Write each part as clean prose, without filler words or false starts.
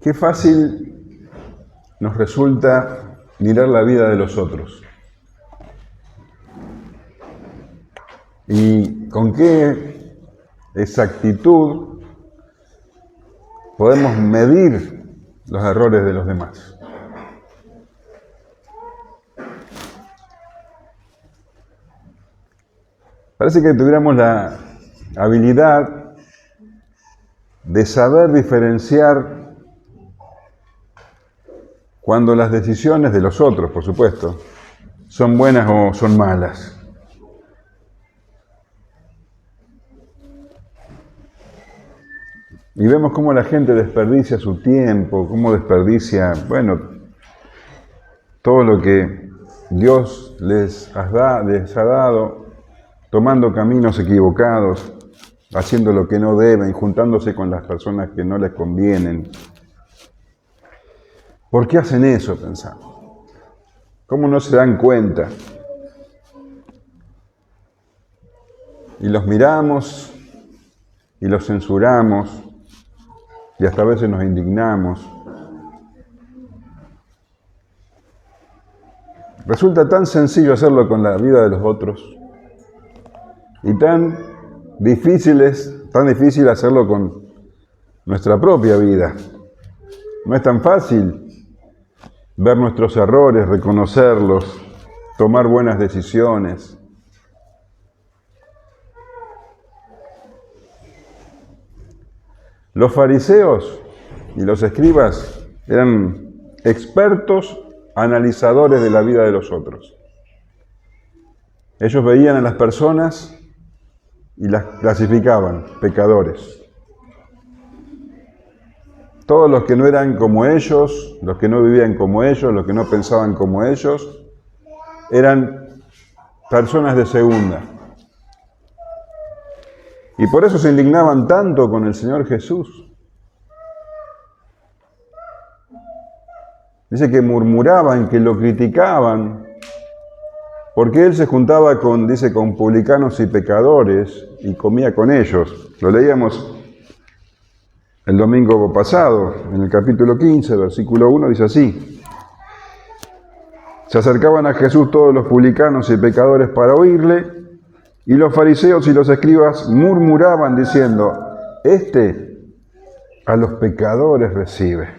Qué fácil nos resulta mirar la vida de los otros. Y con qué exactitud podemos medir los errores de los demás. Parece que tuviéramos la habilidad de saber diferenciar cuando las decisiones de los otros, por supuesto, son buenas o son malas. Y vemos cómo la gente desperdicia su tiempo, cómo desperdicia, todo lo que Dios les ha dado, tomando caminos equivocados, haciendo lo que no deben, juntándose con las personas que no les convienen. ¿Por qué hacen eso? Pensamos. ¿Cómo no se dan cuenta? Y los miramos y los censuramos y hasta a veces nos indignamos. Resulta tan sencillo hacerlo con la vida de los otros y tan difícil hacerlo con nuestra propia vida. No es tan fácil ver nuestros errores, reconocerlos, tomar buenas decisiones. Los fariseos y los escribas eran expertos analizadores de la vida de los otros. Ellos veían a las personas y las clasificaban, pecadores. Todos los que no eran como ellos, los que no vivían como ellos, los que no pensaban como ellos, eran personas de segunda. Y por eso se indignaban tanto con el Señor Jesús. Dice que murmuraban, que lo criticaban, porque Él se juntaba con publicanos y pecadores y comía con ellos. Lo leíamos el domingo pasado, en el capítulo 15, versículo 1, dice así: se acercaban a Jesús todos los publicanos y pecadores para oírle, y los fariseos y los escribas murmuraban diciendo: este a los pecadores recibe,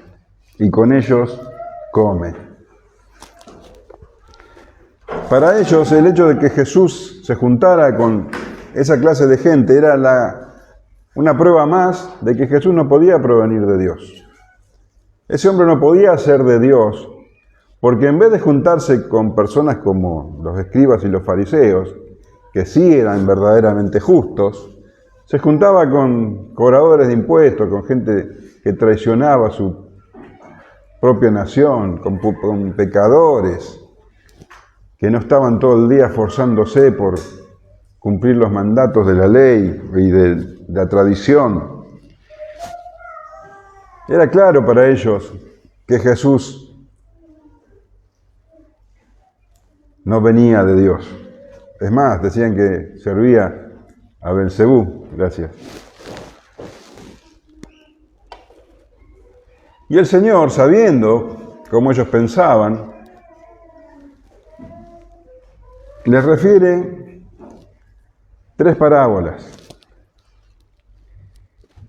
y con ellos come. Para ellos, el hecho de que Jesús se juntara con esa clase de gente era una prueba más de que Jesús no podía provenir de Dios. Ese hombre no podía ser de Dios, porque en vez de juntarse con personas como los escribas y los fariseos, que sí eran verdaderamente justos, se juntaba con cobradores de impuestos, con gente que traicionaba su propia nación, con pecadores, que no estaban todo el día esforzándose por cumplir los mandatos de la ley y de la tradición. Era claro para ellos que Jesús no venía de Dios. Es más, decían que servía a Belcebú. Gracias. Y el Señor, sabiendo cómo ellos pensaban, les refiere 3 parábolas.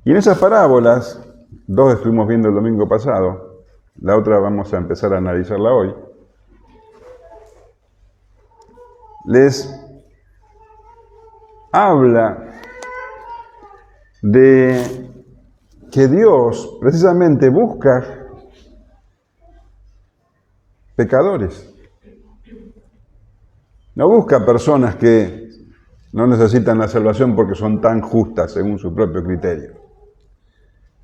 Y en esas parábolas, 2 estuvimos viendo el domingo pasado, la otra vamos a empezar a analizarla hoy, les habla de que Dios precisamente busca pecadores. No busca personas que no necesitan la salvación porque son tan justas según su propio criterio.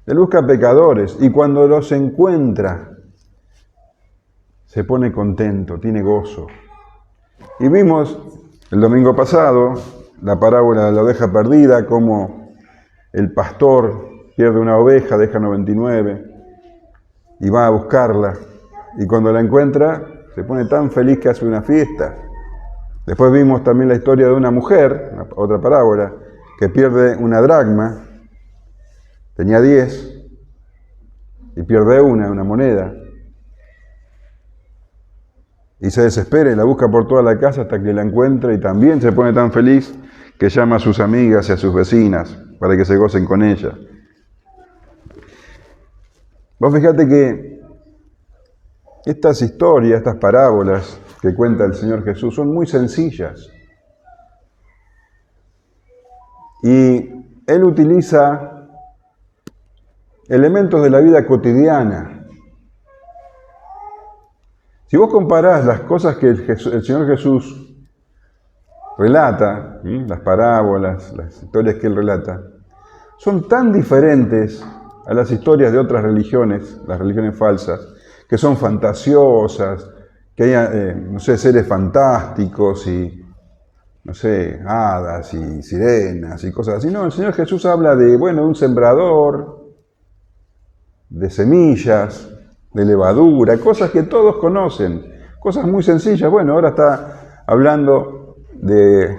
Él busca pecadores y cuando los encuentra se pone contento, tiene gozo. Y vimos el domingo pasado la parábola de la oveja perdida, cómo el pastor pierde una oveja, deja 99 y va a buscarla. Y cuando la encuentra se pone tan feliz que hace una fiesta. Después vimos también la historia de una mujer, otra parábola, que pierde una dracma, tenía 10, y pierde una moneda, y se desespera y la busca por toda la casa hasta que la encuentra, y también se pone tan feliz que llama a sus amigas y a sus vecinas para que se gocen con ella. Vos fíjate que estas historias, estas parábolas que cuenta el Señor Jesús son muy sencillas. Y Él utiliza elementos de la vida cotidiana. Si vos comparás las cosas que el Señor Jesús relata, las parábolas, las historias que Él relata, son tan diferentes a las historias de otras religiones, las religiones falsas, que son fantasiosas, que hay, seres fantásticos y, hadas y sirenas y cosas así. No, el Señor Jesús habla de, un sembrador, de semillas, de levadura, cosas que todos conocen, cosas muy sencillas. Bueno, ahora está hablando de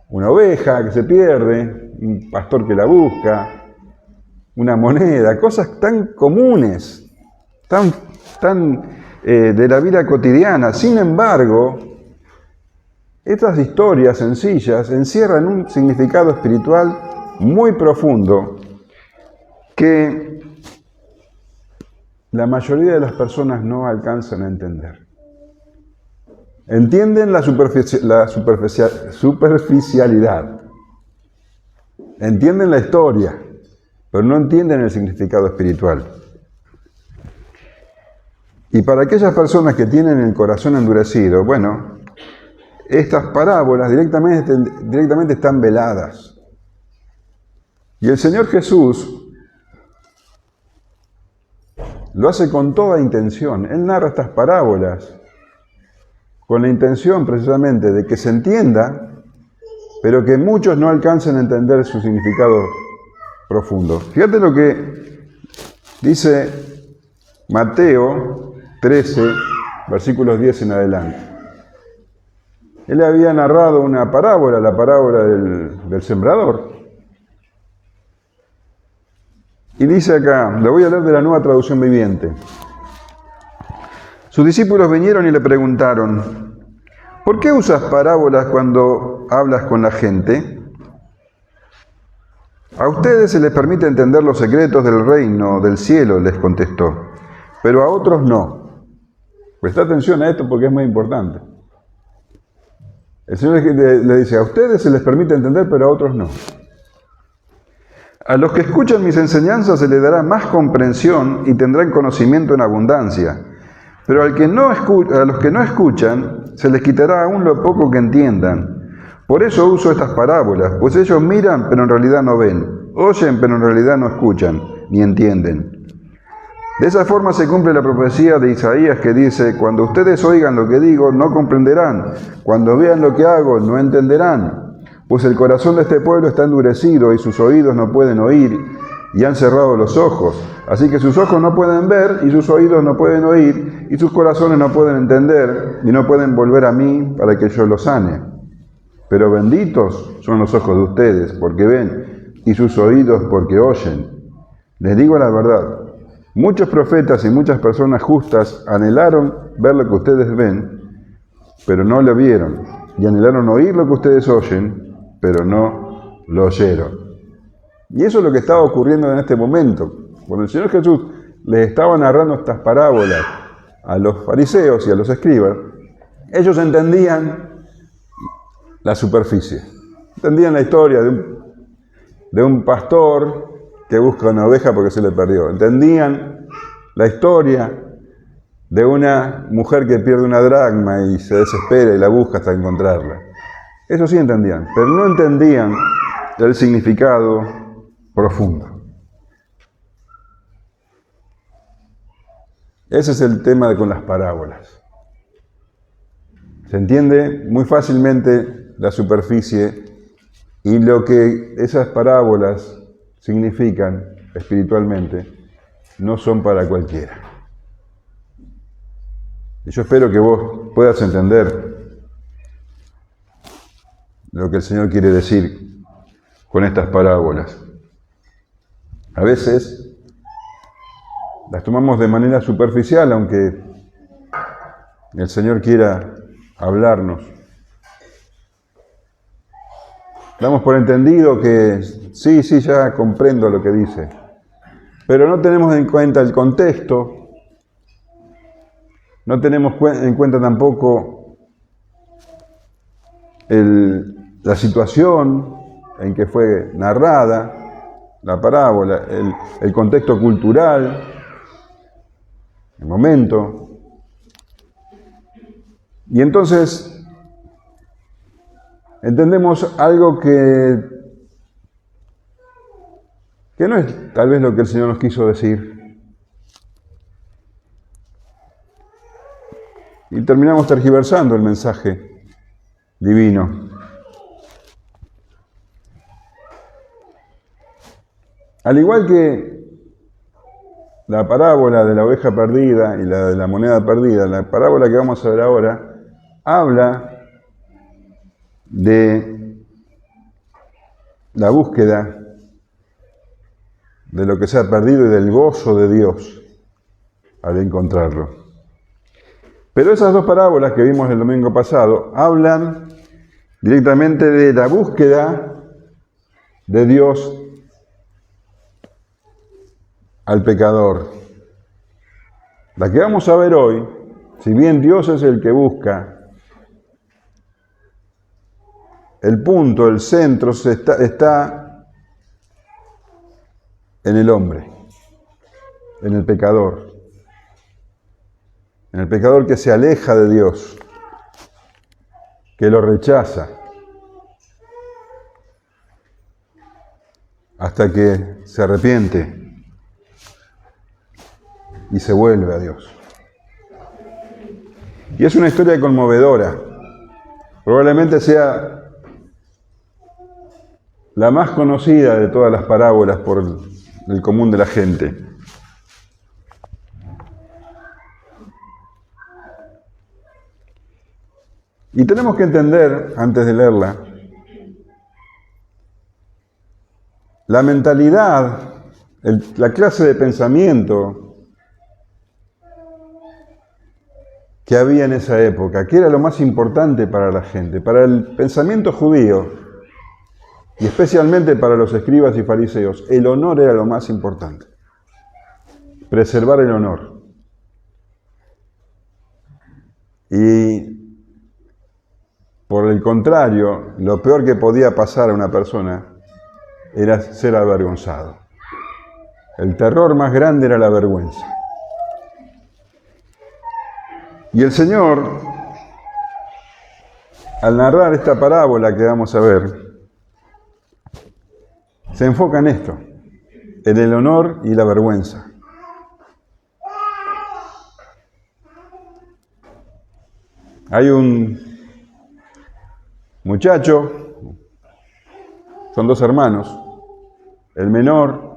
una oveja que se pierde, un pastor que la busca, una moneda, cosas tan comunes, tan de la vida cotidiana. Sin embargo, estas historias sencillas encierran un significado espiritual muy profundo que la mayoría de las personas no alcanzan a entender. Entienden la superficialidad, entienden la historia, pero no entienden el significado espiritual. Y para aquellas personas que tienen el corazón endurecido, estas parábolas directamente están veladas. Y el Señor Jesús lo hace con toda intención. Él narra estas parábolas con la intención precisamente de que se entienda, pero que muchos no alcancen a entender su significado profundo. Fíjate lo que dice Mateo 13, versículos 10 en adelante. Él había narrado una parábola, la parábola del sembrador. Y dice acá, lo voy a leer de la Nueva Traducción Viviente. Sus discípulos vinieron y le preguntaron, ¿por qué usas parábolas cuando hablas con la gente? A ustedes se les permite entender los secretos del reino del cielo, les contestó, pero a otros no. Presta atención a esto porque es muy importante. El Señor le dice, a ustedes se les permite entender, pero a otros no. A los que escuchan mis enseñanzas se les dará más comprensión y tendrán conocimiento en abundancia. Pero a los que no escuchan se les quitará aún lo poco que entiendan. Por eso uso estas parábolas, pues ellos miran, pero en realidad no ven. Oyen, pero en realidad no escuchan, ni entienden. De esa forma se cumple la profecía de Isaías que dice, cuando ustedes oigan lo que digo, no comprenderán. Cuando vean lo que hago, no entenderán. Pues el corazón de este pueblo está endurecido y sus oídos no pueden oír y han cerrado los ojos. Así que sus ojos no pueden ver y sus oídos no pueden oír y sus corazones no pueden entender y no pueden volver a mí para que yo los sane. Pero benditos son los ojos de ustedes porque ven y sus oídos porque oyen. Les digo la verdad. Muchos profetas y muchas personas justas anhelaron ver lo que ustedes ven, pero no lo vieron, y anhelaron oír lo que ustedes oyen, pero no lo oyeron. Y eso es lo que estaba ocurriendo en este momento. Cuando el Señor Jesús les estaba narrando estas parábolas a los fariseos y a los escribas, ellos entendían la superficie, entendían la historia de un pastor que busca una oveja porque se le perdió. Entendían la historia de una mujer que pierde una dracma y se desespera y la busca hasta encontrarla. Eso sí entendían, pero no entendían el significado profundo. Ese es el tema con las parábolas. Se entiende muy fácilmente la superficie y lo que esas parábolas significan espiritualmente no son para cualquiera. Y yo espero que vos puedas entender lo que el Señor quiere decir con estas parábolas. A veces las tomamos de manera superficial, aunque el Señor quiera hablarnos. Damos por entendido que sí, ya comprendo lo que dice, pero no tenemos en cuenta el contexto, no tenemos en cuenta tampoco la situación en que fue narrada la parábola, el contexto cultural, el momento. Y entonces entendemos algo que no es tal vez lo que el Señor nos quiso decir. Y terminamos tergiversando el mensaje divino. Al igual que la parábola de la oveja perdida y la de la moneda perdida, la parábola que vamos a ver ahora habla de la búsqueda de lo que se ha perdido y del gozo de Dios al encontrarlo. Pero esas dos parábolas que vimos el domingo pasado hablan directamente de la búsqueda de Dios al pecador. La que vamos a ver hoy, si bien Dios es el que busca, el punto, el centro está en el hombre, en el pecador que se aleja de Dios, que lo rechaza, hasta que se arrepiente y se vuelve a Dios. Y es una historia conmovedora. Probablemente sea la más conocida de todas las parábolas por el común de la gente. Y tenemos que entender, antes de leerla, la mentalidad, la clase de pensamiento que había en esa época, que era lo más importante para la gente, para el pensamiento judío, y especialmente para los escribas y fariseos. El honor era lo más importante. Preservar el honor. Y por el contrario, lo peor que podía pasar a una persona era ser avergonzado. El terror más grande era la vergüenza. Y el Señor, al narrar esta parábola que vamos a ver, se enfoca en esto, en el honor y la vergüenza. Hay un muchacho, son dos hermanos, el menor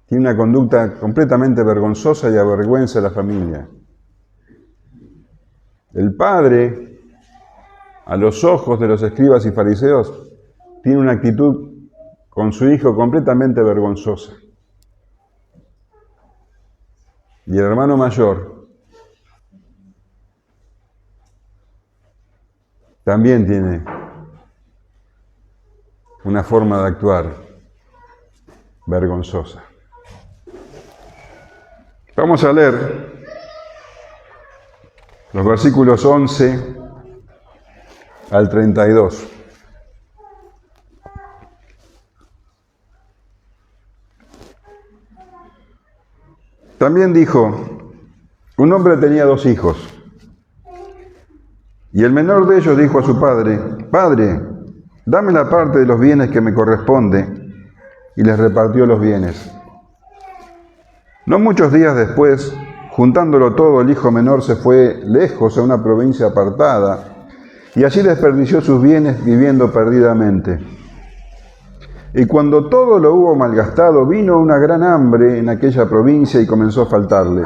tiene una conducta completamente vergonzosa y avergüenza a la familia. El padre, a los ojos de los escribas y fariseos, tiene una actitud con su hijo completamente vergonzosa. Y el hermano mayor también tiene una forma de actuar vergonzosa. Vamos a leer los versículos 11 al 32. También dijo, un hombre tenía 2 hijos, y el menor de ellos dijo a su padre, Padre, dame la parte de los bienes que me corresponde, y les repartió los bienes. No muchos días después, juntándolo todo, el hijo menor se fue lejos a una provincia apartada, y allí desperdició sus bienes viviendo perdidamente. Y cuando todo lo hubo malgastado, vino una gran hambre en aquella provincia y comenzó a faltarle.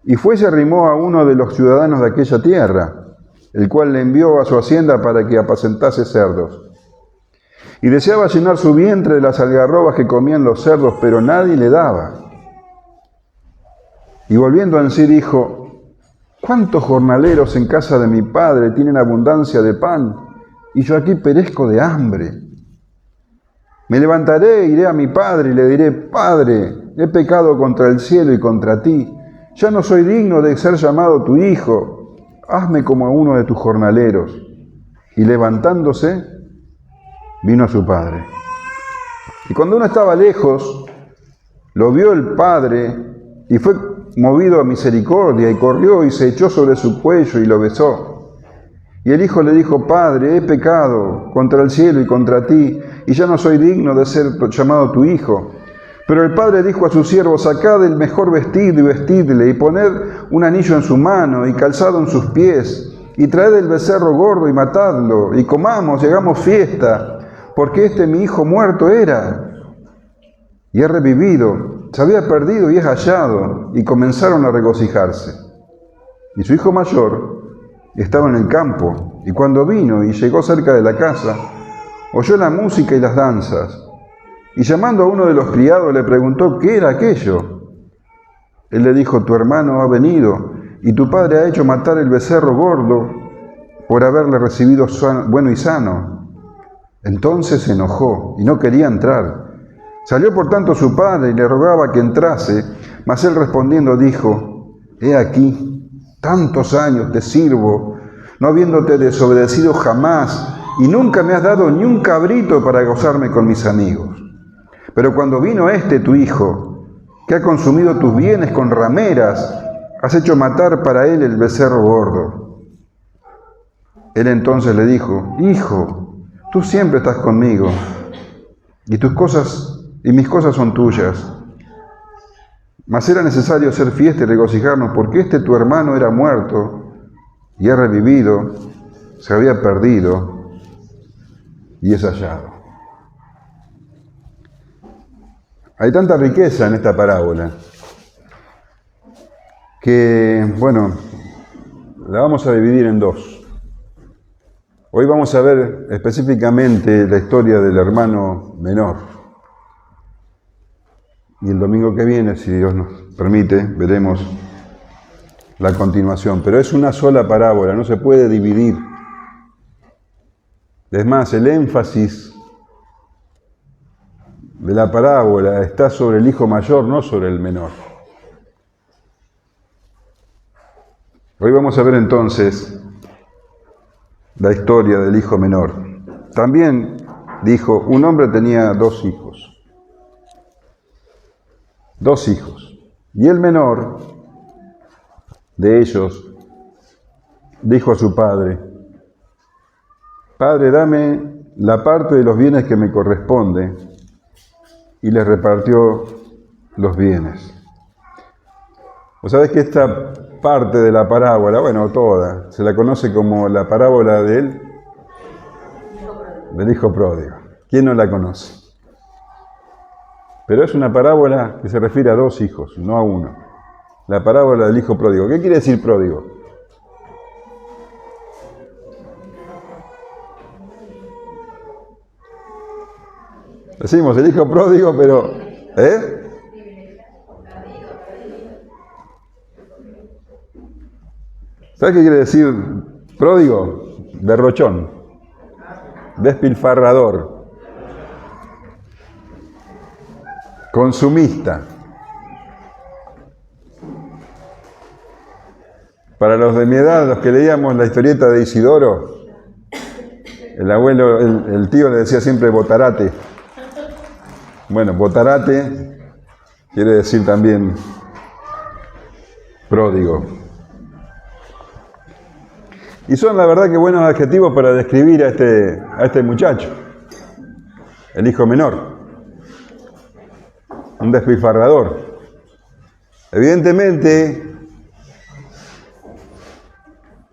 Y fue y se arrimó a uno de los ciudadanos de aquella tierra, el cual le envió a su hacienda para que apacentase cerdos. Y deseaba llenar su vientre de las algarrobas que comían los cerdos, pero nadie le daba. Y volviendo en sí dijo: ¿cuántos jornaleros en casa de mi padre tienen abundancia de pan, y yo aquí perezco de hambre? Me levantaré, iré a mi padre y le diré: Padre, he pecado contra el cielo y contra ti. Ya no soy digno de ser llamado tu hijo. Hazme como a uno de tus jornaleros. Y levantándose, vino a su padre. Y cuando uno estaba lejos, lo vio el padre y fue movido a misericordia y corrió y se echó sobre su cuello y lo besó. Y el hijo le dijo: Padre, he pecado contra el cielo y contra ti, y ya no soy digno de ser llamado tu hijo. Pero el padre dijo a sus siervos: sacad el mejor vestido y vestidle, y poned un anillo en su mano y calzado en sus pies, y traed el becerro gordo y matadlo, y comamos y hagamos fiesta, porque este mi hijo muerto era, y ha revivido, se había perdido y es hallado, y comenzaron a regocijarse. Y su hijo mayor estaba en el campo, y cuando vino y llegó cerca de la casa, oyó la música y las danzas, y llamando a uno de los criados le preguntó qué era aquello. Él le dijo: tu hermano ha venido, y tu padre ha hecho matar el becerro gordo por haberle recibido bueno y sano. Entonces se enojó y no quería entrar. Salió por tanto su padre y le rogaba que entrase, mas él respondiendo dijo: he aquí, tantos años te sirvo, no habiéndote desobedecido jamás, y nunca me has dado ni un cabrito para gozarme con mis amigos. Pero cuando vino este tu hijo, que ha consumido tus bienes con rameras, has hecho matar para él el becerro gordo. Él entonces le dijo: hijo, tú siempre estás conmigo, y tus cosas y mis cosas son tuyas. Mas era necesario hacer fiesta y regocijarnos, porque este tu hermano era muerto y ha revivido, se había perdido y es hallado. Hay tanta riqueza en esta parábola que, bueno, la vamos a dividir en dos. Hoy vamos a ver específicamente la historia del hermano menor. Y el domingo que viene, si Dios nos permite, veremos la continuación. Pero es una sola parábola, no se puede dividir. Es más, el énfasis de la parábola está sobre el hijo mayor, no sobre el menor. Hoy vamos a ver entonces la historia del hijo menor. También dijo: un hombre tenía dos hijos. Y el menor de ellos dijo a su padre: Padre, dame la parte de los bienes que me corresponde. Y le repartió los bienes. ¿Vos sabés que esta parte de la parábola, bueno, toda, se la conoce como la parábola del hijo pródigo? ¿Quién no la conoce? Pero es una parábola que se refiere a dos hijos, no a uno. La parábola del hijo pródigo. ¿Qué quiere decir pródigo? Decimos el hijo pródigo, pero... ¿Sabes qué quiere decir pródigo? Derrochón, despilfarrador, consumista. Para los de mi edad, los que leíamos la historieta de Isidoro, el abuelo, el tío le decía siempre botarate. Bueno, botarate quiere decir también pródigo. Y son la verdad que buenos adjetivos para describir a este muchacho, el hijo menor, un despilfarrador. Evidentemente,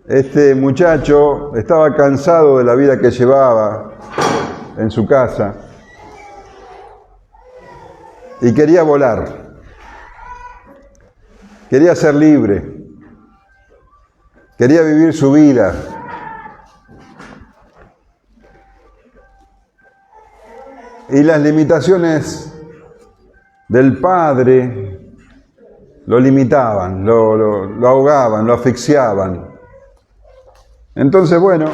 este muchacho estaba cansado de la vida que llevaba en su casa y quería volar, quería ser libre, quería vivir su vida, y las limitaciones del padre lo limitaban, lo ahogaban, lo asfixiaban. Entonces, bueno,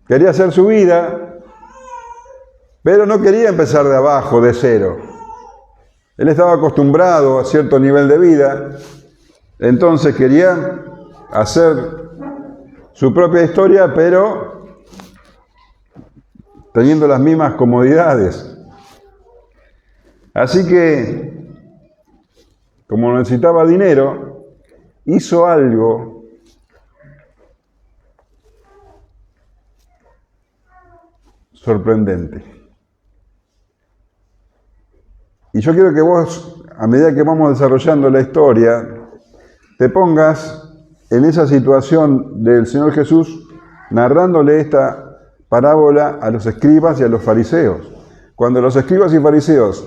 quería hacer su vida, pero no quería empezar de abajo, de cero. Él estaba acostumbrado a cierto nivel de vida, entonces quería hacer su propia historia, pero teniendo las mismas comodidades. Así que, como necesitaba dinero, hizo algo sorprendente. Y yo quiero que vos, a medida que vamos desarrollando la historia, te pongas en esa situación del Señor Jesús narrándole esta parábola a los escribas y a los fariseos. Cuando los escribas y fariseos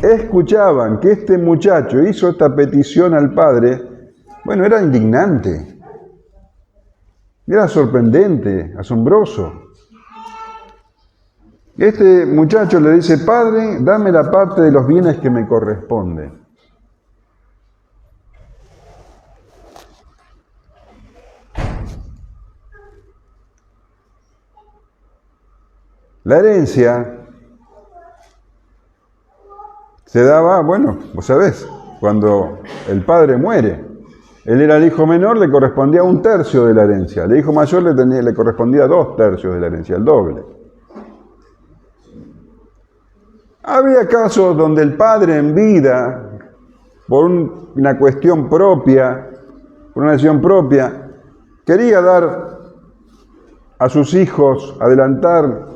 escuchaban que este muchacho hizo esta petición al Padre, bueno, era indignante, era sorprendente, asombroso. Este muchacho le dice: Padre, dame la parte de los bienes que me corresponde. La herencia se daba, bueno, vos sabés, cuando el padre muere. Él era el hijo menor, le correspondía 1/3 de la herencia. Al hijo mayor le correspondía 2/3 de la herencia, el doble. Había casos donde el padre en vida, por una cuestión propia, por una decisión propia, quería dar a sus hijos, adelantar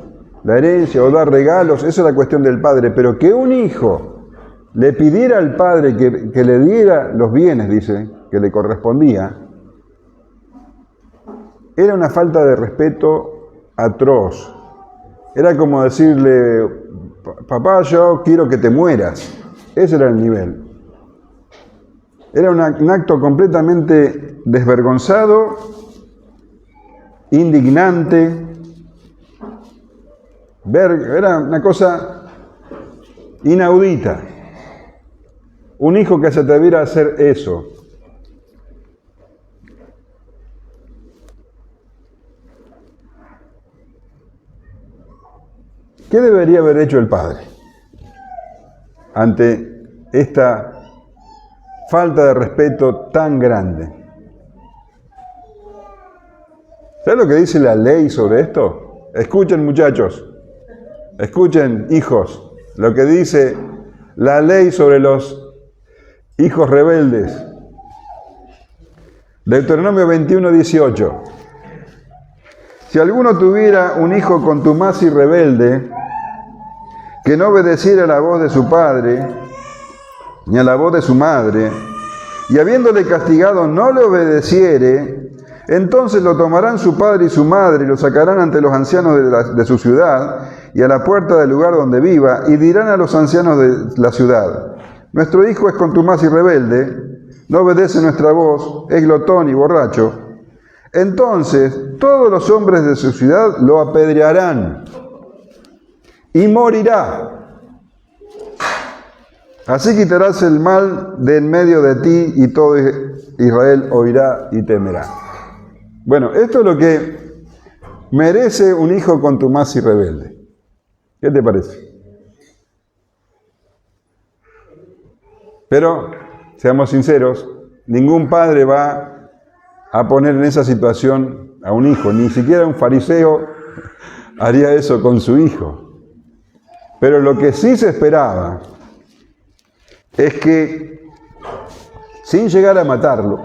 la herencia o dar regalos. Esa es la cuestión del padre. Pero que un hijo le pidiera al padre que le diera los bienes, dice, que le correspondía, era una falta de respeto atroz. Era como decirle: papá, yo quiero que te mueras. Ese era el nivel. Era un acto completamente desvergonzado, indignante. Era una cosa inaudita. Un hijo que se atreviera a hacer eso. ¿Qué debería haber hecho el padre ante esta falta de respeto tan grande? ¿Sabes lo que dice la ley sobre esto? Escuchen, muchachos, escuchen, hijos, lo que dice la ley sobre los hijos rebeldes. Deuteronomio 21:18. Si alguno tuviera un hijo contumaz y rebelde, que no obedeciera a la voz de su padre, ni a la voz de su madre, y habiéndole castigado no le obedeciere, entonces lo tomarán su padre y su madre, y lo sacarán ante los ancianos de su ciudad, y a la puerta del lugar donde viva, y dirán a los ancianos de la ciudad: nuestro hijo es contumaz y rebelde, no obedece nuestra voz, es glotón y borracho. Entonces todos los hombres de su ciudad lo apedrearán y morirá. Así quitarás el mal de en medio de ti, y todo Israel oirá y temerá. Bueno, esto es lo que merece un hijo contumaz y rebelde. ¿Qué te parece? Pero, seamos sinceros, ningún padre va a poner en esa situación a un hijo. Ni siquiera un fariseo haría eso con su hijo. Pero lo que sí se esperaba es que, sin llegar a matarlo,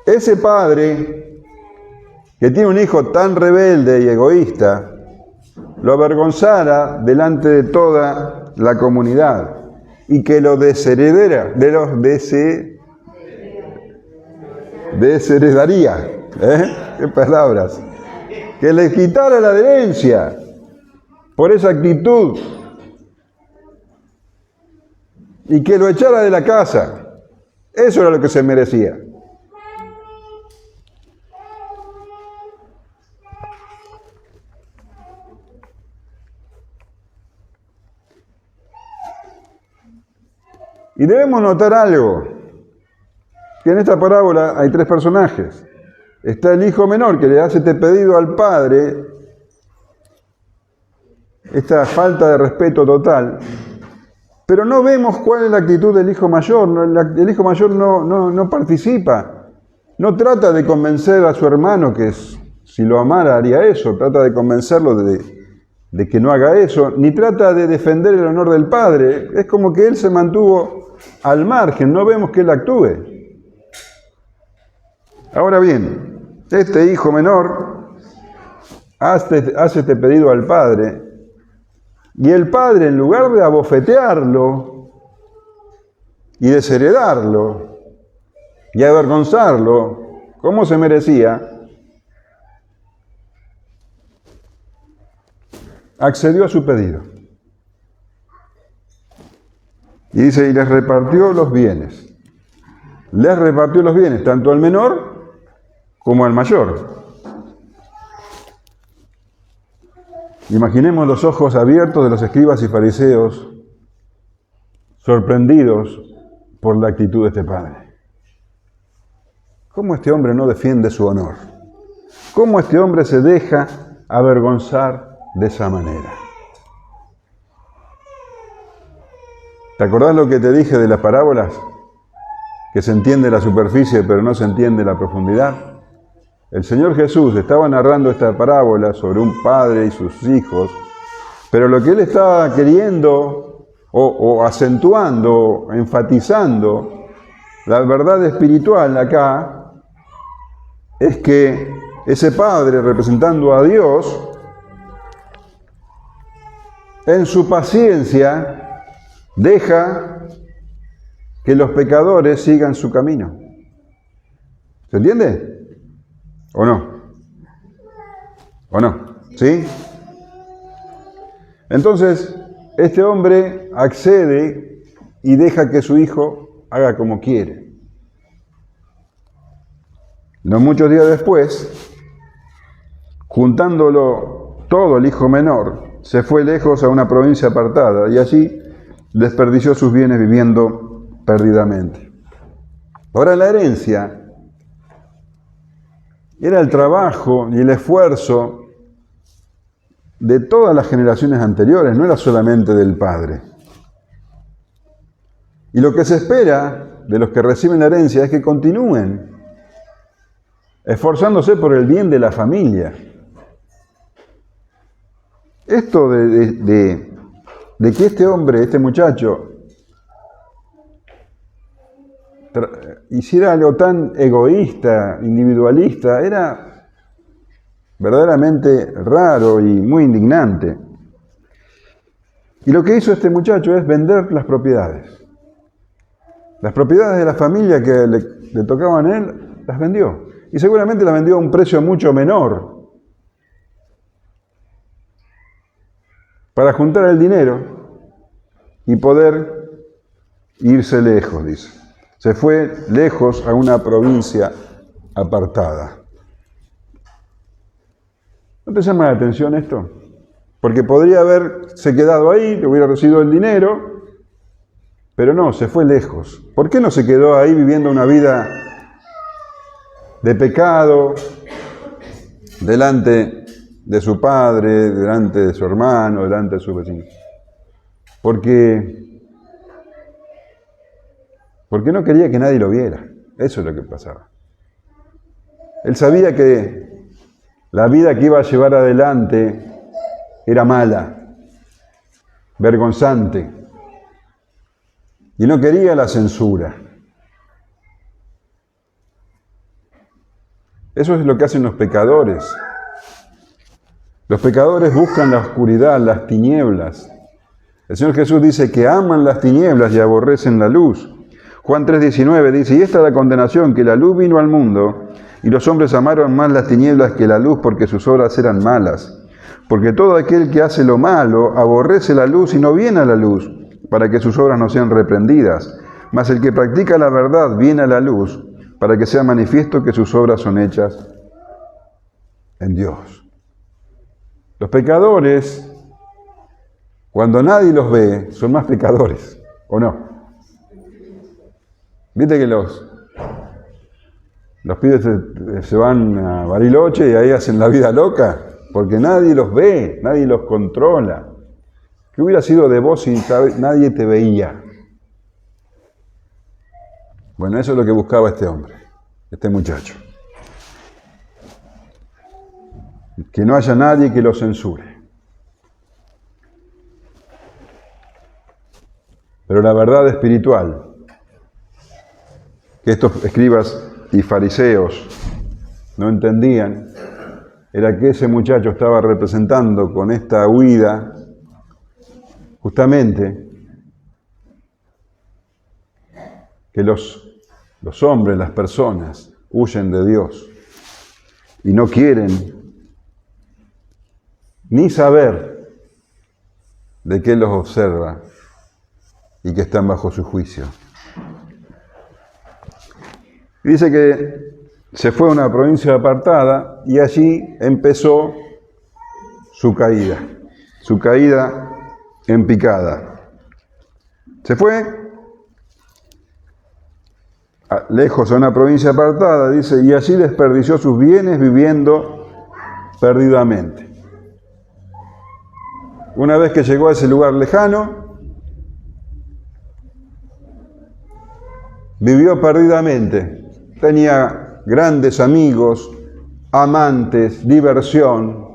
ese padre que tiene un hijo tan rebelde y egoísta, lo avergonzara delante de toda la comunidad y que lo desheredaría, desheredaría, ¿qué palabras? Que le quitara la herencia por esa actitud y que lo echara de la casa. Eso era lo que se merecía. Y debemos notar algo, que en esta parábola hay tres personajes. Está el hijo menor que le hace este pedido al padre, esta falta de respeto total, pero no vemos cuál es la actitud del hijo mayor. El hijo mayor no participa, no trata de convencer a su hermano que si lo amara haría eso, trata de convencerlo de que no haga eso, ni trata de defender el honor del padre. Es como que él se mantuvo al margen, no vemos que él actúe. Ahora bien, este hijo menor hace este pedido al padre, y el padre, en lugar de abofetearlo y desheredarlo y avergonzarlo, como se merecía, accedió a su pedido. Y dice, y les repartió los bienes. Les repartió los bienes, tanto al menor como al mayor. Imaginemos los ojos abiertos de los escribas y fariseos, sorprendidos por la actitud de este padre. ¿Cómo este hombre no defiende su honor? ¿Cómo este hombre se deja avergonzar de esa manera? ¿Te acordás lo que te dije de las parábolas? Que se entiende la superficie pero no se entiende la profundidad. El Señor Jesús estaba narrando esta parábola sobre un padre y sus hijos, pero lo que Él estaba queriendo o acentuando, enfatizando, la verdad espiritual acá, es que ese padre, representando a Dios, en su paciencia, deja que los pecadores sigan su camino. ¿Se entiende? ¿O no? ¿O no? ¿Sí? Entonces, este hombre accede y deja que su hijo haga como quiere. No muchos días después, juntándolo todo el hijo menor, se fue lejos a una provincia apartada y allí desperdició sus bienes viviendo perdidamente. Ahora la herencia era el trabajo y el esfuerzo de todas las generaciones anteriores, no era solamente del padre. Y lo que se espera de los que reciben la herencia es que continúen esforzándose por el bien de la familia. Esto de que este hombre, este muchacho, hiciera algo tan egoísta, individualista, era verdaderamente raro y muy indignante. Y lo que hizo este muchacho es vender las propiedades. Las propiedades de la familia que le tocaban a él, las vendió. Y seguramente las vendió a un precio mucho menor, para juntar el dinero y poder irse lejos, dice. Se fue lejos a una provincia apartada. ¿No te llama la atención esto? Porque podría haberse quedado ahí, le hubiera recibido el dinero, pero no, se fue lejos. ¿Por qué no se quedó ahí viviendo una vida de pecado delante de su padre, delante de su hermano, delante de su vecino? Porque no quería que nadie lo viera. Eso es lo que pasaba. Él sabía que la vida que iba a llevar adelante era mala, vergonzante, y no quería la censura. Eso es lo que hacen los pecadores. Los pecadores buscan la oscuridad, las tinieblas. El Señor Jesús dice que aman las tinieblas y aborrecen la luz. Juan 3:19 dice, y esta es la condenación, que la luz vino al mundo, y los hombres amaron más las tinieblas que la luz, porque sus obras eran malas. Porque todo aquel que hace lo malo, aborrece la luz y no viene a la luz, para que sus obras no sean reprendidas. Mas el que practica la verdad viene a la luz, para que sea manifiesto que sus obras son hechas en Dios. Los pecadores, cuando nadie los ve, son más pecadores, ¿o no? Viste que los pibes se van a Bariloche y ahí hacen la vida loca, porque nadie los ve, nadie los controla. ¿Qué hubiera sido de vos si nadie te veía? Bueno, eso es lo que buscaba este hombre, este muchacho. Que no haya nadie que lo censure. Pero la verdad espiritual, que estos escribas y fariseos no entendían, era que ese muchacho estaba representando con esta huida justamente que los hombres, las personas, huyen de Dios y no quieren ni saber de qué los observa y que están bajo su juicio. Y dice que se fue a una provincia apartada y allí empezó su caída en picada. Se fue lejos a una provincia apartada, dice, y allí desperdició sus bienes viviendo perdidamente. Una vez que llegó a ese lugar lejano, vivió perdidamente. Tenía grandes amigos, amantes, diversión,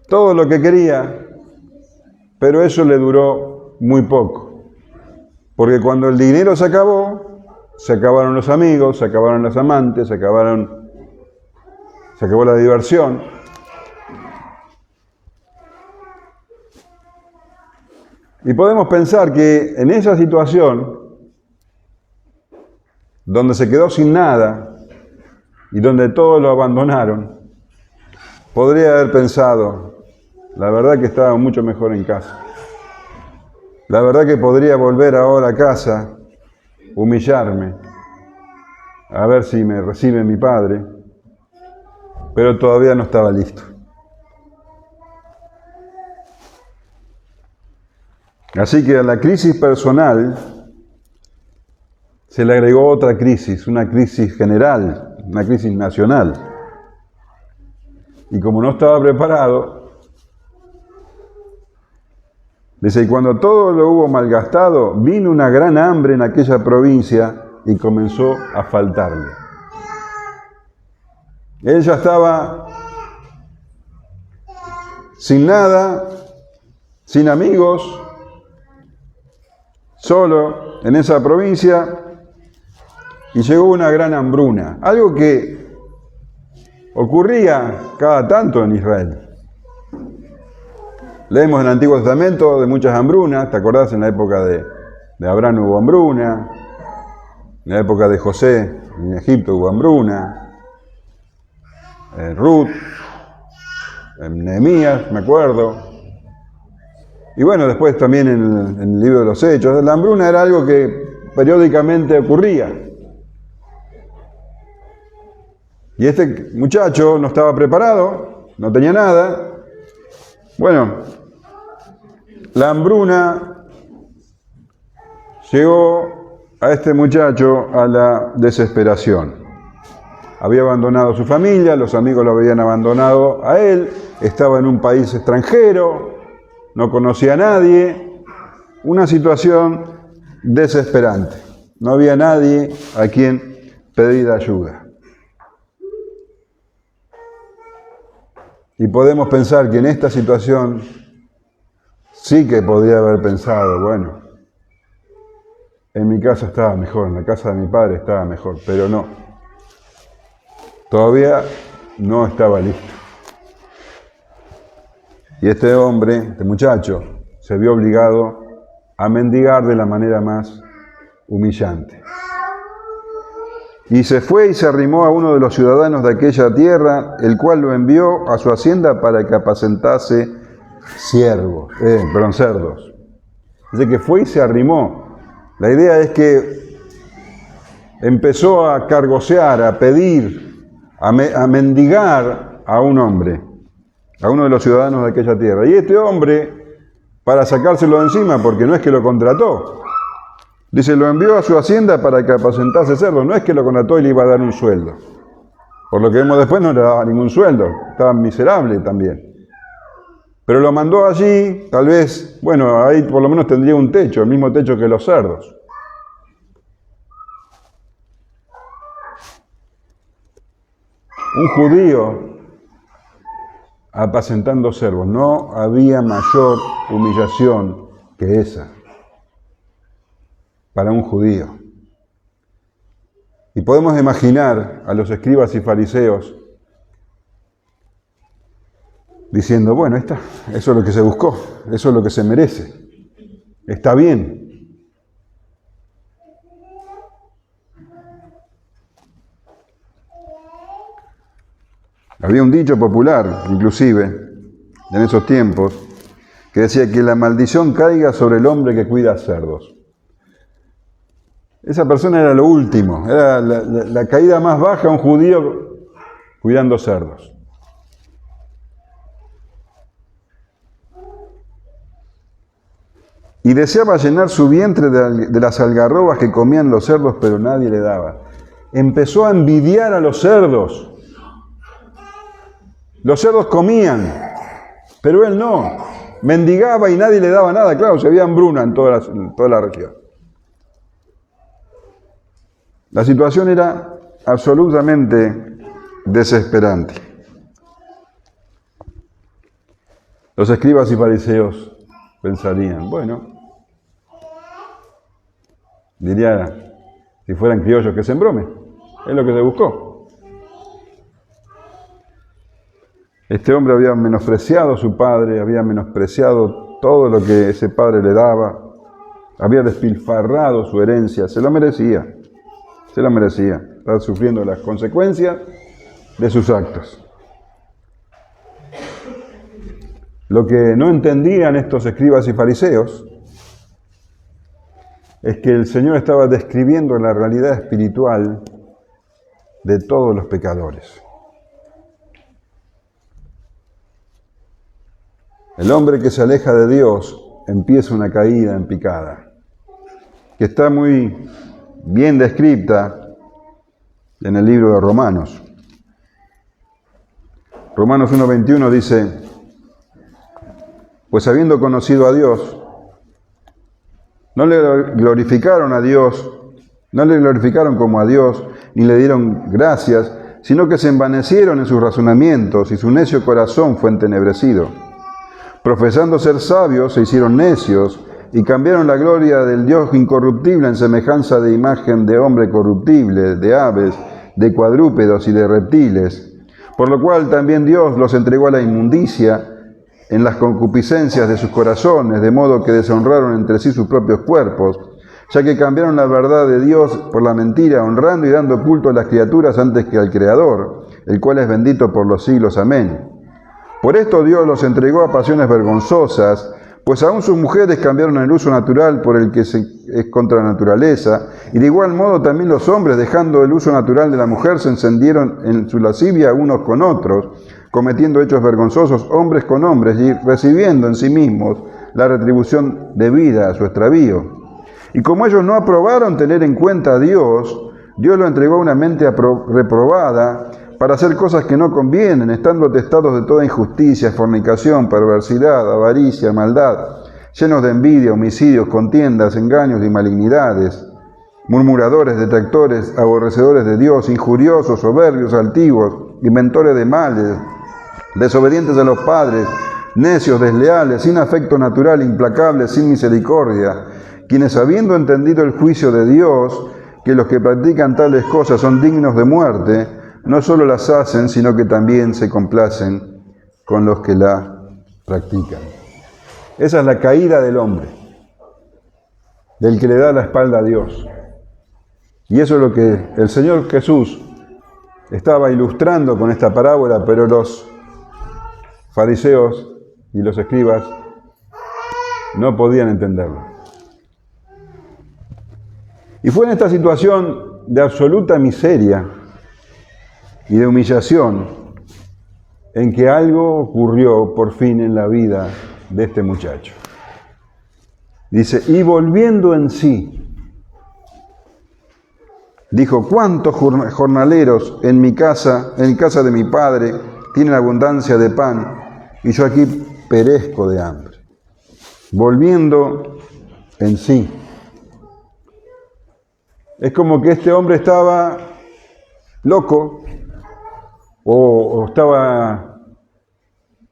todo lo que quería, pero eso le duró muy poco. Porque cuando el dinero se acabó, se acabaron los amigos, se acabaron las amantes, se acabó la diversión. Y podemos pensar que en esa situación, donde se quedó sin nada y donde todos lo abandonaron, podría haber pensado, la verdad que estaba mucho mejor en casa. La verdad que podría volver ahora a casa, humillarme, a ver si me recibe mi padre, pero todavía no estaba listo. Así que a la crisis personal se le agregó otra crisis, una crisis general, una crisis nacional. Y como no estaba preparado, dice, y cuando todo lo hubo malgastado, vino una gran hambre en aquella provincia y comenzó a faltarle. Él ya estaba sin nada, sin amigos, solo en esa provincia, y llegó una gran hambruna, algo que ocurría cada tanto en Israel. Leemos en el Antiguo Testamento de muchas hambrunas. ¿Te acordás? En la época de Abraham hubo hambruna, en la época de José en Egipto hubo hambruna, Ruth, en Nehemías, me acuerdo. Y bueno, después también en el libro de los Hechos. La hambruna era algo que periódicamente ocurría. Y este muchacho no estaba preparado, no tenía nada. Bueno, la hambruna llegó a este muchacho a la desesperación. Había abandonado su familia, los amigos lo habían abandonado a él, estaba en un país extranjero, no conocía a nadie, una situación desesperante. No había nadie a quien pedir ayuda. Y podemos pensar que en esta situación sí que podría haber pensado, bueno, en mi casa estaba mejor, en la casa de mi padre estaba mejor, pero no. Todavía no estaba listo. Y este hombre, este muchacho, se vio obligado a mendigar de la manera más humillante. Y se fue y se arrimó a uno de los ciudadanos de aquella tierra, el cual lo envió a su hacienda para que apacentase cerdos. Dice que fue y se arrimó. La idea es que empezó a cargosear, a pedir, a mendigar a un hombre, a uno de los ciudadanos de aquella tierra. Y este hombre, para sacárselo de encima, porque no es que lo contrató, Dice, lo envió a su hacienda para que apacentase cerdos. No es que lo contrató y le iba a dar un sueldo. Por lo que vemos después, no le daba ningún sueldo. Estaba miserable también. Pero lo mandó allí, tal vez, bueno, ahí por lo menos tendría un techo, el mismo techo que los cerdos. Un judío apacentando cerdos. No había mayor humillación que esa para un judío. Y podemos imaginar a los escribas y fariseos diciendo, bueno, eso es lo que se buscó, eso es lo que se merece, está bien. Había un dicho popular, inclusive, en esos tiempos, que decía que la maldición caiga sobre el hombre que cuida cerdos. Esa persona era lo último, era la caída más baja, un judío cuidando cerdos. Y deseaba llenar su vientre de las algarrobas que comían los cerdos, pero nadie le daba. Empezó a envidiar a los cerdos. Los cerdos comían, pero él no. Mendigaba y nadie le daba nada. Claro, se había hambruna en toda la región. La situación era absolutamente desesperante. Los escribas y fariseos pensarían, bueno, diría, si fueran criollos, que se embrome. Es lo que se buscó. Este hombre había menospreciado a su padre, había menospreciado todo lo que ese padre le daba, había despilfarrado su herencia, se lo merecía, estaba sufriendo las consecuencias de sus actos. Lo que no entendían estos escribas y fariseos es que el Señor estaba describiendo la realidad espiritual de todos los pecadores. El hombre que se aleja de Dios empieza una caída en picada, que está muy bien descrita en el libro de Romanos. Romanos 1:21 dice, pues habiendo conocido a Dios, no le glorificaron a Dios, no le glorificaron como a Dios, ni le dieron gracias, sino que se envanecieron en sus razonamientos y su necio corazón fue entenebrecido. Profesando ser sabios, se hicieron necios y cambiaron la gloria del Dios incorruptible en semejanza de imagen de hombre corruptible, de aves, de cuadrúpedos y de reptiles. Por lo cual también Dios los entregó a la inmundicia en las concupiscencias de sus corazones, de modo que deshonraron entre sí sus propios cuerpos, ya que cambiaron la verdad de Dios por la mentira, honrando y dando culto a las criaturas antes que al Creador, el cual es bendito por los siglos. Amén. Por esto Dios los entregó a pasiones vergonzosas, pues aún sus mujeres cambiaron el uso natural por el que es contra la naturaleza, y de igual modo también los hombres, dejando el uso natural de la mujer, se encendieron en su lascivia unos con otros, cometiendo hechos vergonzosos hombres con hombres y recibiendo en sí mismos la retribución debida a su extravío. Y como ellos no aprobaron tener en cuenta a Dios, Dios lo entregó a una mente reprobada para hacer cosas que no convienen, estando atestados de toda injusticia, fornicación, perversidad, avaricia, maldad, llenos de envidia, homicidios, contiendas, engaños y malignidades, murmuradores, detractores, aborrecedores de Dios, injuriosos, soberbios, altivos, inventores de males, desobedientes a los padres, necios, desleales, sin afecto natural, implacables, sin misericordia, quienes habiendo entendido el juicio de Dios, que los que practican tales cosas son dignos de muerte, no solo las hacen, sino que también se complacen con los que la practican. Esa es la caída del hombre, del que le da la espalda a Dios. Y eso es lo que el Señor Jesús estaba ilustrando con esta parábola, pero los fariseos y los escribas no podían entenderlo. Y fue en esta situación de absoluta miseria y de humillación en que algo ocurrió por fin en la vida de este muchacho. Dice, y volviendo en sí, Dijo, ¿cuántos jornaleros en casa de mi padre, tienen abundancia de pan, y yo aquí perezco de hambre? Volviendo en sí. Es como que este hombre estaba loco, o estaba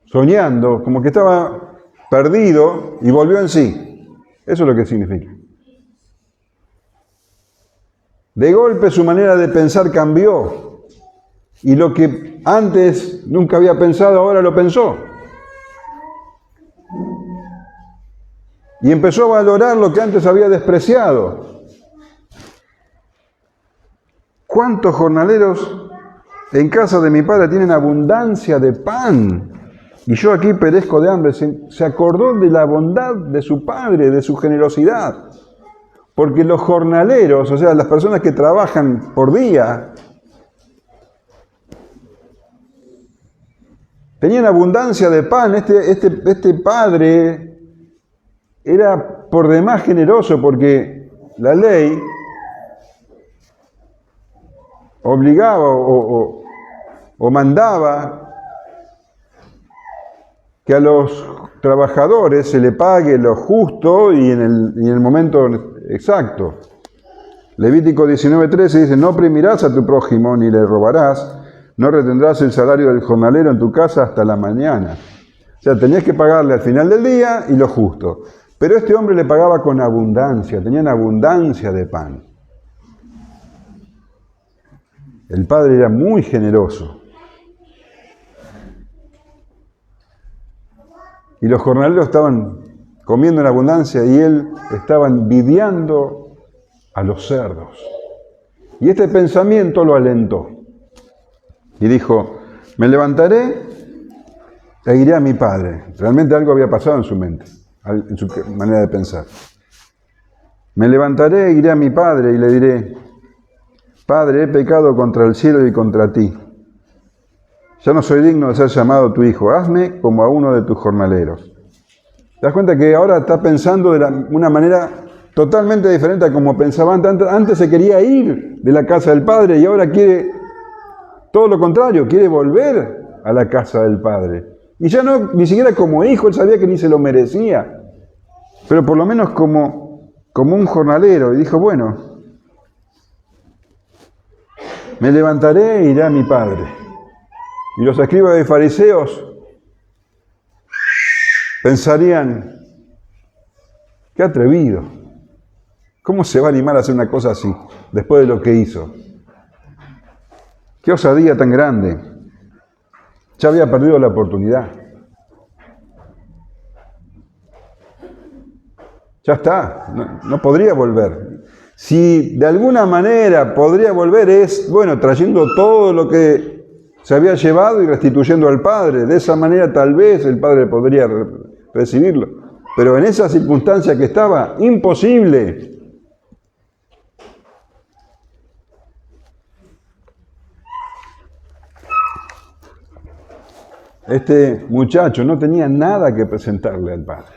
soñando, como que estaba perdido y volvió en sí. Eso es lo que significa. De golpe su manera de pensar cambió, y lo que antes nunca había pensado, ahora lo pensó. Y empezó a valorar lo que antes había despreciado. ¿Cuántos jornaleros en casa de mi padre tienen abundancia de pan? Y yo aquí perezco de hambre. Se acordó de la bondad de su padre, de su generosidad. Porque los jornaleros, o sea, las personas que trabajan por día, tenían abundancia de pan. Este padre era por demás generoso, porque la ley obligaba o mandaba que a los trabajadores se le pague lo justo y en el momento exacto. Levítico 19:13 dice, no oprimirás a tu prójimo ni le robarás, no retendrás el salario del jornalero en tu casa hasta la mañana. O sea, tenías que pagarle al final del día y lo justo. Pero este hombre le pagaba con abundancia, tenían abundancia de pan. El padre era muy generoso. Y los jornaleros estaban comiendo en abundancia y él estaba envidiando a los cerdos. Y este pensamiento lo alentó. Y dijo, me levantaré e iré a mi padre. Realmente algo había pasado en su mente, en su manera de pensar. Me levantaré e iré a mi padre y le diré, Padre, he pecado contra el cielo y contra ti. Ya no soy digno de ser llamado tu hijo. Hazme como a uno de tus jornaleros. ¿Te das cuenta que ahora está pensando de una manera totalmente diferente a como pensaba antes? Antes se quería ir de la casa del padre y ahora quiere todo lo contrario, quiere volver a la casa del padre. Y ya no, ni siquiera como hijo, él sabía que ni se lo merecía, pero por lo menos como un jornalero. Y dijo, bueno, me levantaré e iré a mi padre. Y los escribas y fariseos pensarían, qué atrevido. ¿Cómo se va a animar a hacer una cosa así, después de lo que hizo? Qué osadía tan grande. Ya había perdido la oportunidad. Ya está, no podría volver. Si de alguna manera podría volver es, bueno, trayendo todo lo que se había llevado y restituyendo al padre. De esa manera tal vez el padre podría recibirlo. Pero en esa circunstancia que estaba, imposible. Este muchacho no tenía nada que presentarle al padre,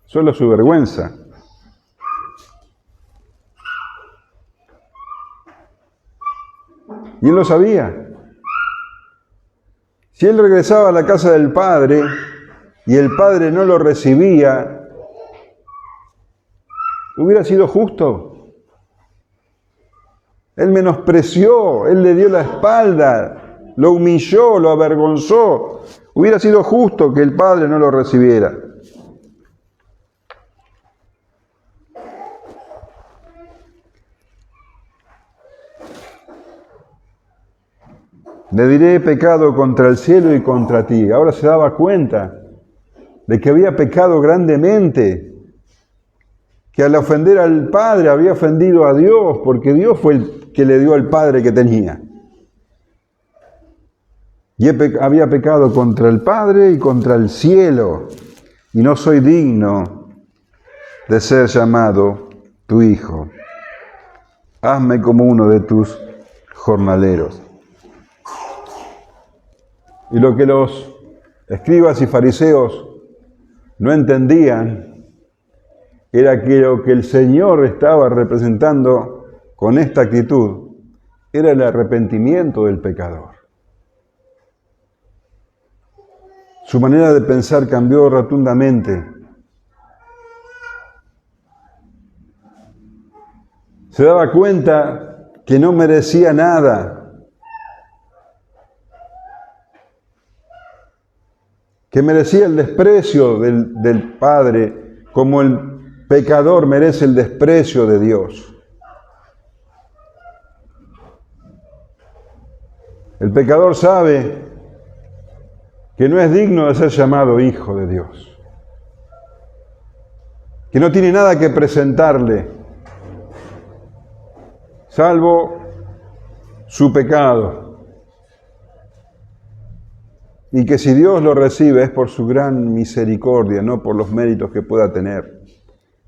solo su vergüenza. Y él lo sabía. Si él regresaba a la casa del padre y el padre no lo recibía, hubiera sido justo. Él menospreció, él le dio la espalda, lo humilló, lo avergonzó. Hubiera sido justo que el padre no lo recibiera. Le diré pecado contra el cielo y contra ti. Ahora se daba cuenta de que había pecado grandemente, que al ofender al Padre había ofendido a Dios, porque Dios fue el que le dio al Padre que tenía. Y había pecado contra el Padre y contra el cielo, y no soy digno de ser llamado tu hijo. Hazme como uno de tus jornaleros. Y lo que los escribas y fariseos no entendían era que lo que el Señor estaba representando con esta actitud era el arrepentimiento del pecador. Su manera de pensar cambió rotundamente. Se daba cuenta que no merecía nada, que merecía el desprecio del Padre, como el pecador merece el desprecio de Dios. El pecador sabe que no es digno de ser llamado hijo de Dios, que no tiene nada que presentarle, salvo su pecado, y que si Dios lo recibe es por su gran misericordia, no por los méritos que pueda tener,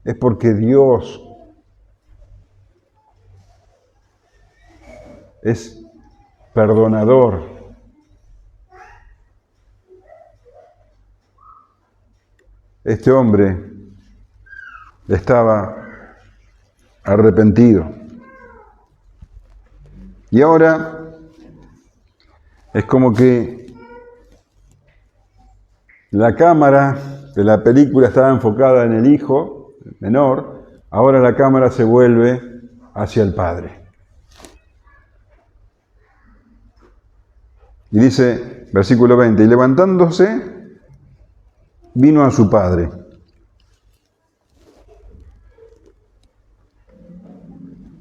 es porque Dios es perdonador. Este hombre estaba arrepentido. Y ahora es como que la cámara de la película estaba enfocada en el hijo menor, ahora la cámara se vuelve hacia el padre. Y dice, versículo 20, y levantándose, vino a su padre.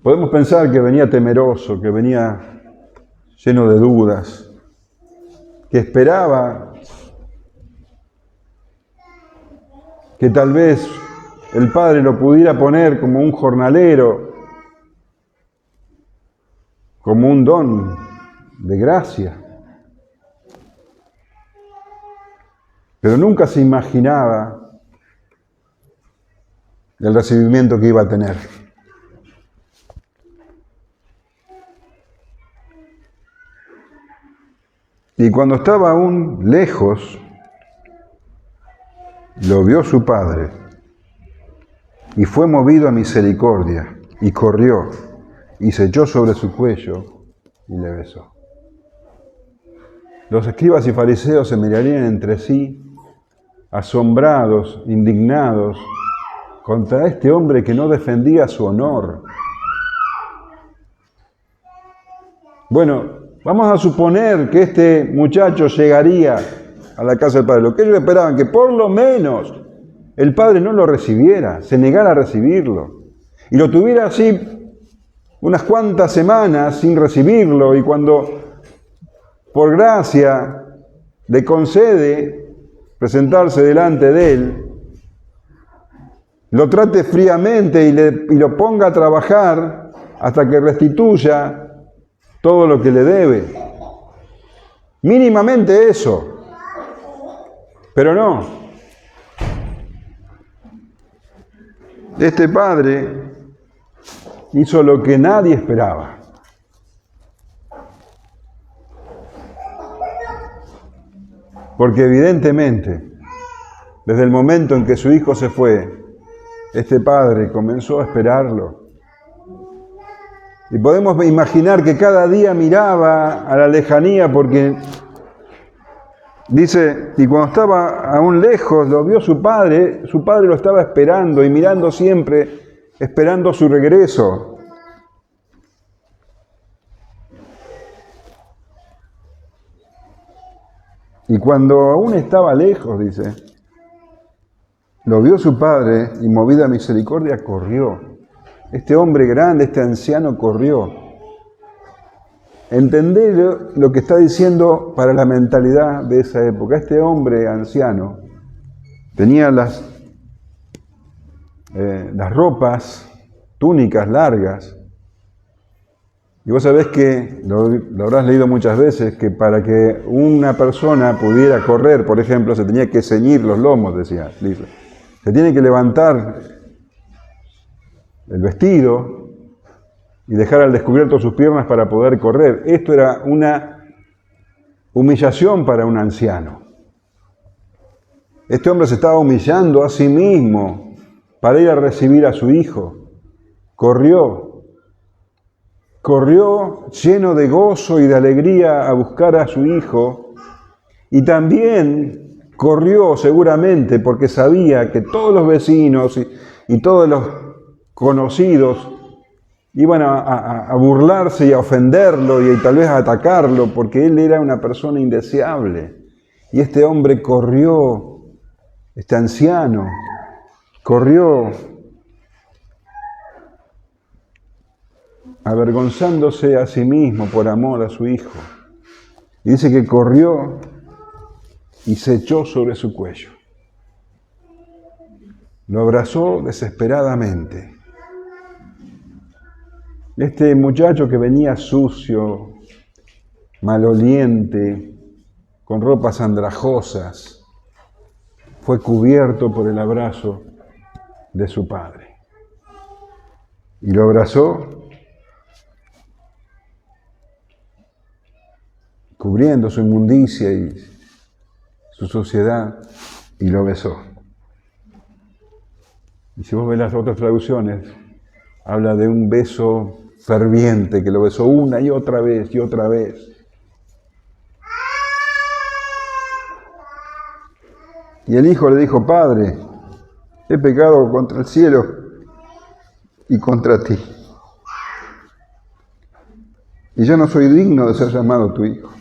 Podemos pensar que venía temeroso, que venía lleno de dudas, que esperaba que tal vez el padre lo pudiera poner como un jornalero, como un don de gracia. Pero nunca se imaginaba el recibimiento que iba a tener. Y cuando estaba aún lejos, lo vio su padre y fue movido a misericordia y corrió y se echó sobre su cuello y le besó. Los escribas y fariseos se mirarían entre sí, asombrados, indignados, contra este hombre que no defendía su honor. Bueno, vamos a suponer que este muchacho llegaría a la casa del padre. Lo que ellos esperaban, que por lo menos el padre no lo recibiera, se negara a recibirlo. Y lo tuviera así unas cuantas semanas sin recibirlo, y cuando por gracia le concede presentarse delante de él, lo trate fríamente y lo ponga a trabajar hasta que restituya todo lo que le debe. Mínimamente eso. Pero no. Este padre hizo lo que nadie esperaba. Porque evidentemente, desde el momento en que su hijo se fue, este padre comenzó a esperarlo. Y podemos imaginar que cada día miraba a la lejanía porque, dice, y cuando estaba aún lejos, lo vio su padre lo estaba esperando y mirando siempre, esperando su regreso. Y cuando aún estaba lejos, dice, lo vio su padre y movida a misericordia corrió. Este hombre grande, este anciano corrió. Entender lo que está diciendo para la mentalidad de esa época. Este hombre anciano tenía las ropas, túnicas largas. Y vos sabés que, lo habrás leído muchas veces, que para que una persona pudiera correr, por ejemplo, se tenía que ceñir los lomos, decía. Se tiene que levantar el vestido y dejar al descubierto sus piernas para poder correr. Esto era una humillación para un anciano. Este hombre se estaba humillando a sí mismo para ir a recibir a su hijo. Corrió corrió lleno de gozo y de alegría a buscar a su hijo, y también corrió seguramente porque sabía que todos los vecinos y todos los conocidos iban a burlarse y a ofenderlo y tal vez a atacarlo porque él era una persona indeseable. Y este hombre corrió, este anciano, corrió avergonzándose a sí mismo por amor a su hijo. Y dice que corrió y se echó sobre su cuello. Lo abrazó desesperadamente. Este muchacho que venía sucio, maloliente, con ropas andrajosas, fue cubierto por el abrazo de su padre. Y lo abrazó, cubriendo su inmundicia y su suciedad, y lo besó. Y si vos ves las otras traducciones, habla de un beso ferviente, que lo besó una y otra vez y otra vez. Y el hijo le dijo: Padre, he pecado contra el cielo y contra ti. Y yo no soy digno de ser llamado tu hijo.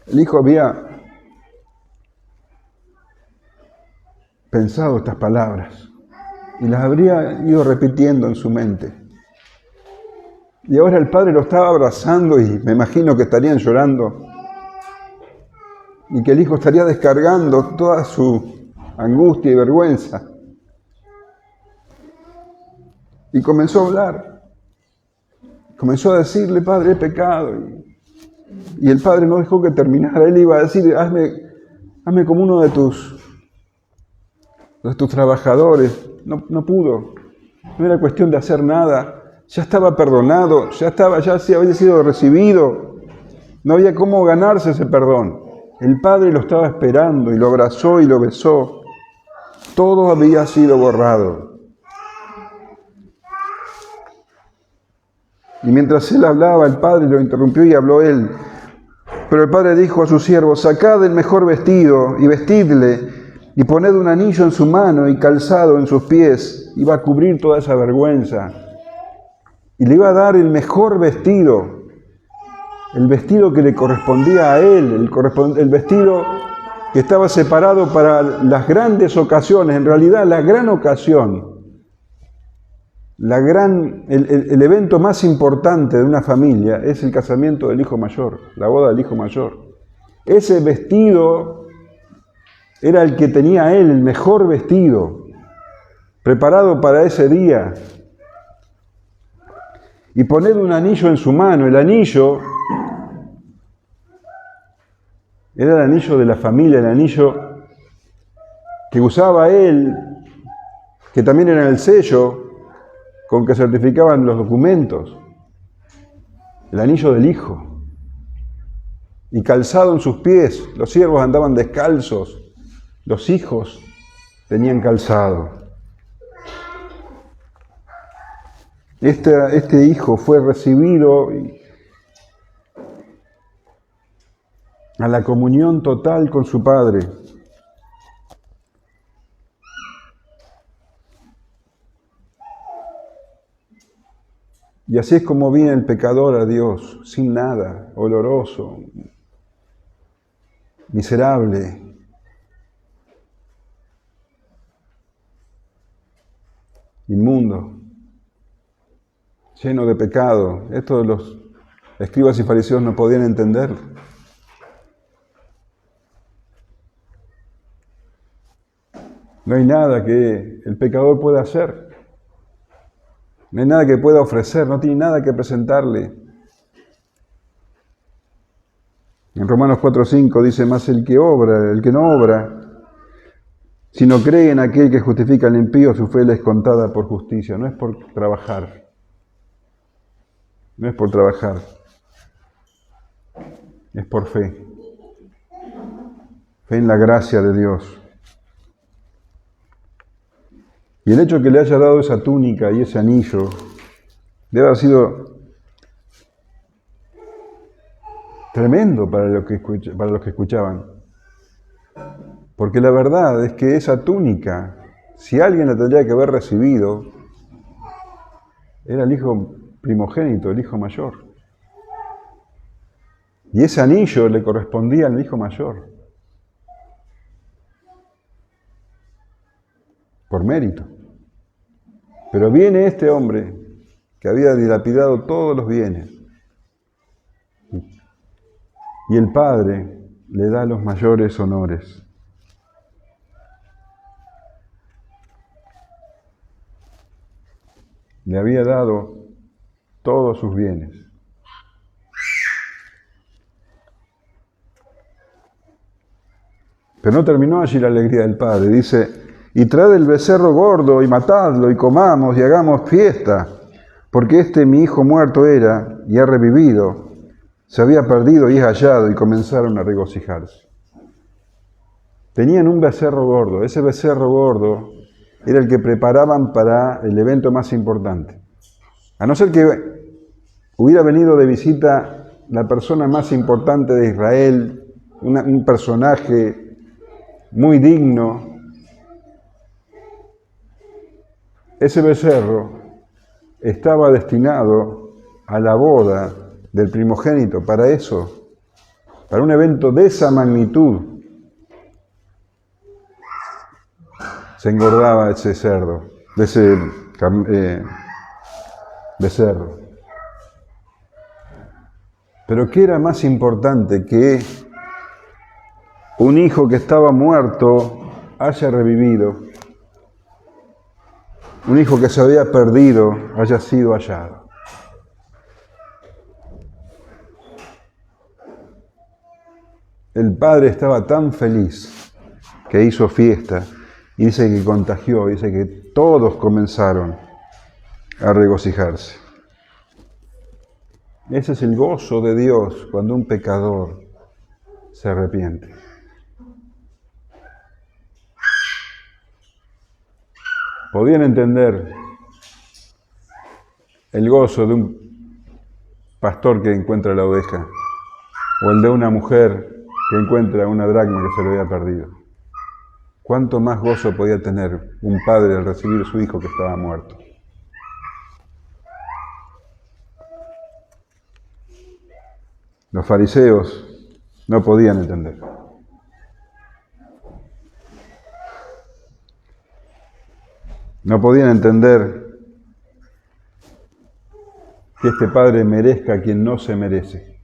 El hijo había pensado estas palabras y las habría ido repitiendo en su mente. Y ahora el padre lo estaba abrazando y me imagino que estarían llorando y que el hijo estaría descargando toda su angustia y vergüenza. Y comenzó a hablar. Comenzó a decirle: Padre, he pecado. Y el padre no dejó que terminara. Él iba a decir: hazme como uno de tus trabajadores. No pudo. No era cuestión de hacer nada. Ya estaba perdonado. Ya había sido recibido. No había cómo ganarse ese perdón. El padre lo estaba esperando y lo abrazó y lo besó. Todo había sido borrado. Y mientras él hablaba, el padre lo interrumpió y habló él. Pero el padre dijo a sus siervos: sacad el mejor vestido y vestidle, y poned un anillo en su mano y calzado en sus pies. Iba a cubrir toda esa vergüenza. Y le iba a dar el mejor vestido, el vestido que le correspondía a él, el vestido que estaba separado para las grandes ocasiones. En realidad, la gran ocasión, el evento más importante de una familia es el casamiento del hijo mayor, la boda del hijo mayor. Ese vestido era el que tenía él, el mejor vestido, preparado para ese día. Y poned un anillo en su mano. El anillo era el anillo de la familia, el anillo que usaba él, que también era el sello con que certificaban los documentos, el anillo del hijo, y calzado en sus pies. Los siervos andaban descalzos, los hijos tenían calzado. Este hijo fue recibido a la comunión total con su padre. Y así es como viene el pecador a Dios, sin nada, oloroso, miserable. Inmundo, lleno de pecado. Esto los escribas y fariseos no podían entender. No hay nada que el pecador pueda hacer. No hay nada que pueda ofrecer, no tiene nada que presentarle. En Romanos 4:5 dice: más el que no obra, sino cree en aquel que justifica al impío, su fe le es contada por justicia. No es por trabajar. No es por trabajar. Es por fe. Fe en la gracia de Dios. Y el hecho de que le haya dado esa túnica y ese anillo debe haber sido tremendo para los que escuchaban. Porque la verdad es que esa túnica, si alguien la tendría que haber recibido, era el hijo primogénito, el hijo mayor. Y ese anillo le correspondía al hijo mayor. Por mérito. Pero viene este hombre que había dilapidado todos los bienes. Y el Padre le da los mayores honores. Le había dado todos sus bienes. Pero no terminó allí la alegría del Padre. Dice, y traed el becerro gordo y matadlo y comamos y hagamos fiesta, porque mi hijo muerto era y ha revivido, se había perdido y es hallado, y comenzaron a regocijarse. Tenían un becerro gordo. Ese becerro gordo era el que preparaban para el evento más importante. A no ser que hubiera venido de visita la persona más importante de Israel, un personaje muy digno, ese becerro estaba destinado a la boda del primogénito. Para eso, para un evento de esa magnitud, se engordaba ese cerdo, de ese becerro. Pero ¿qué era más importante que un hijo que estaba muerto haya revivido? Un hijo que se había perdido haya sido hallado. El padre estaba tan feliz que hizo fiesta, y dice que contagió, dice que todos comenzaron a regocijarse. Ese es el gozo de Dios cuando un pecador se arrepiente. Podían entender el gozo de un pastor que encuentra la oveja, o el de una mujer que encuentra una dracma que se le había perdido. ¿Cuánto más gozo podía tener un padre al recibir a su hijo que estaba muerto? Los fariseos no podían entender. No podían entender que este padre merezca a quien no se merece.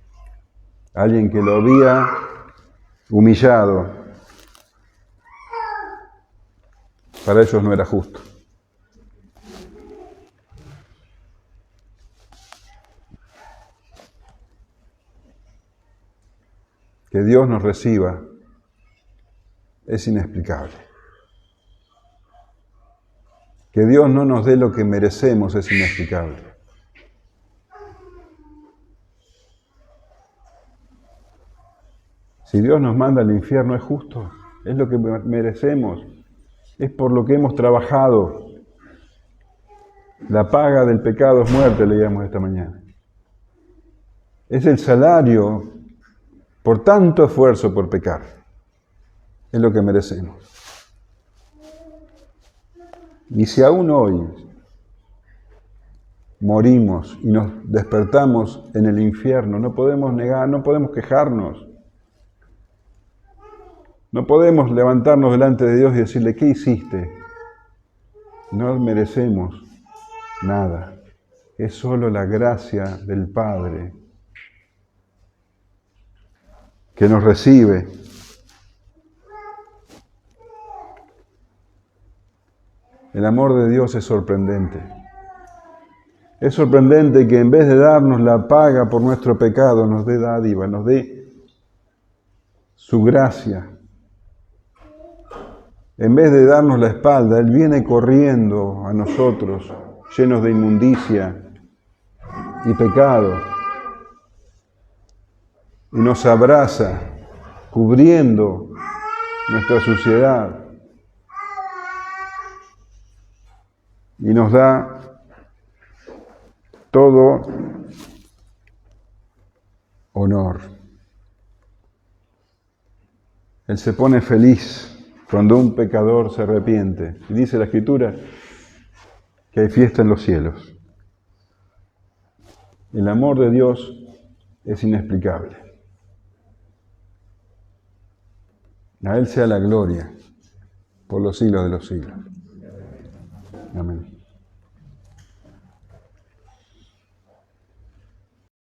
Alguien que lo había humillado. Para ellos no era justo. Que Dios nos reciba es inexplicable. Que Dios no nos dé lo que merecemos es inexplicable. Si Dios nos manda al infierno es justo, es lo que merecemos, es por lo que hemos trabajado. La paga del pecado es muerte, leíamos esta mañana. Es el salario por tanto esfuerzo por pecar. Es lo que merecemos. Y si aún hoy morimos y nos despertamos en el infierno, no podemos negar, no podemos quejarnos. No podemos levantarnos delante de Dios y decirle, ¿qué hiciste? No merecemos nada. Es solo la gracia del Padre que nos recibe. El amor de Dios es sorprendente. Es sorprendente que en vez de darnos la paga por nuestro pecado, nos dé dádiva, nos dé su gracia. En vez de darnos la espalda, Él viene corriendo a nosotros, llenos de inmundicia y pecado, y nos abraza, cubriendo nuestra suciedad, y nos da todo honor. Él se pone feliz cuando un pecador se arrepiente. Y dice la Escritura que hay fiesta en los cielos. El amor de Dios es inexplicable. A Él sea la gloria por los siglos de los siglos. Amén.